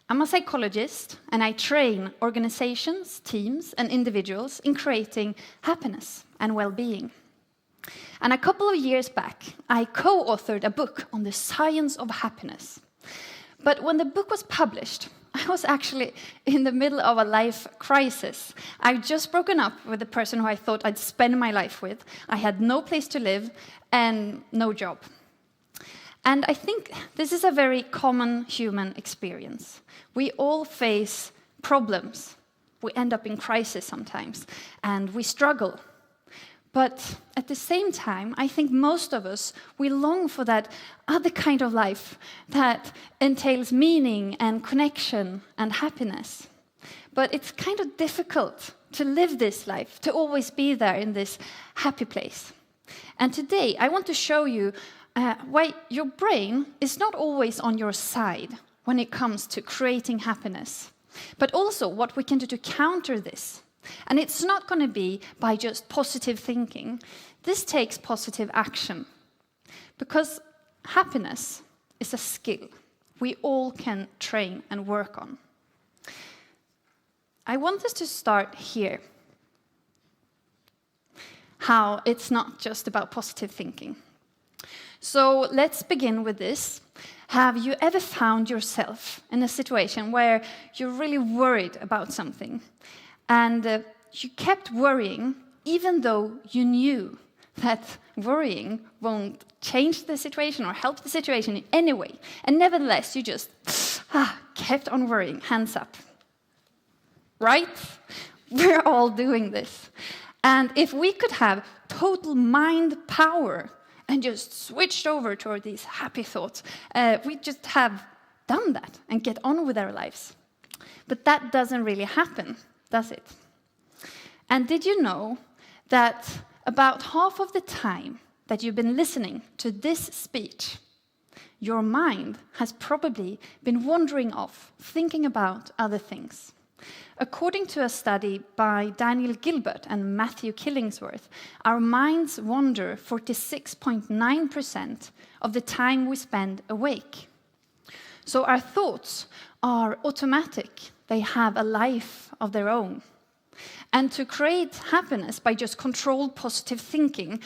I'm a psychologist, and I train organizations, teams, and individuals in creating happiness and well-being. And a couple of years back, I co-authored a book on the science of happiness. But when the book was published, I was actually in the middle of a life crisis. I'd just broken up with the person who I thought I'd spend my life with. I had no place to live and no job. And I think this is a very common human experience. We all face problems. We end up in crisis sometimes, and we struggle. But at the same time, I think most of us, we long for that other kind of life that entails meaning and connection and happiness. But it's kind of difficult to live this life, to always be there in this happy place. And today, I want to show you why your brain is not always on your side when it comes to creating happiness, but also what we can do to counter this. And it's not going to be by just positive thinking. This takes positive action, because happiness is a skill we all can train and work on. I want us to start here. How it's not just about positive thinking. So let's begin with this. Have you ever found yourself in a situation where you're really worried about something? And you kept worrying, even though you knew that worrying won't change the situation or help the situation in any way. And nevertheless, you just kept on worrying, hands up. Right? We're all doing this. And if we could have total mind power and just switched over toward these happy thoughts, we just have done that and get on with our lives. But that doesn't really happen, does it? And did you know that about half of the time that you've been listening to this speech, your mind has probably been wandering off, thinking about other things? According to a study by Daniel Gilbert and Matthew Killingsworth, our minds wander 46.9% of the time we spend awake. So our thoughts are automatic. They have a life of their own. And to create happiness by just controlled positive thinking,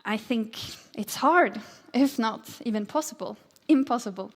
I think it's hard, if not even impossible.